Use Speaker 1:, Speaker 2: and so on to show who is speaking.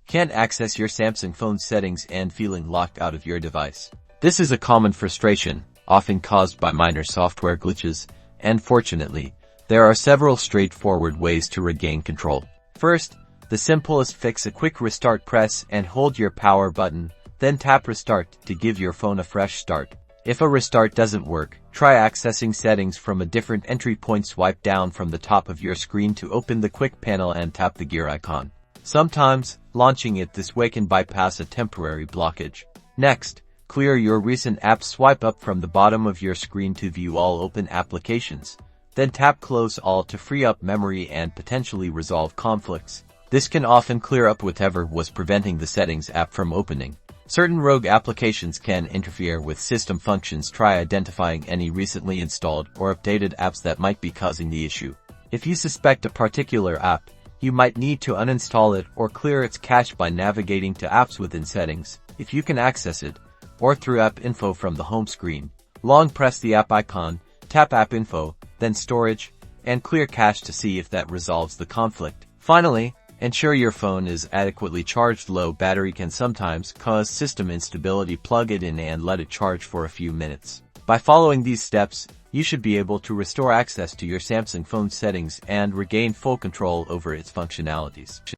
Speaker 1: Can't access your Samsung phone settings and feeling locked out of your device. This is a common frustration, often caused by minor software glitches, and fortunately, there are several straightforward ways to regain control. First, the simplest fix: a quick restart. Press and hold your power button, then tap restart to give your phone a fresh start. If a restart doesn't work, try accessing settings from a different entry point. Swipe down from the top of your screen to open the quick panel and tap the gear icon. Sometimes, launching it this way can bypass a temporary blockage. Next, clear your recent apps. Swipe up from the bottom of your screen to view all open applications. Then tap Close All to free up memory and potentially resolve conflicts. This can often clear up whatever was preventing the Settings app from opening. Certain rogue applications can interfere with system functions. Try identifying any recently installed or updated apps that might be causing the issue. If you suspect a particular app, you might need to uninstall it or clear its cache by navigating to Apps within Settings, if you can access it, or through App Info from the home screen. Long press the app icon, tap App Info, then Storage, and clear cache to see if that resolves the conflict. Finally, ensure your phone is adequately charged. Low battery can sometimes cause system instability. Plug it in and let it charge for a few minutes. By following these steps, you should be able to restore access to your Samsung phone settings and regain full control over its functionalities.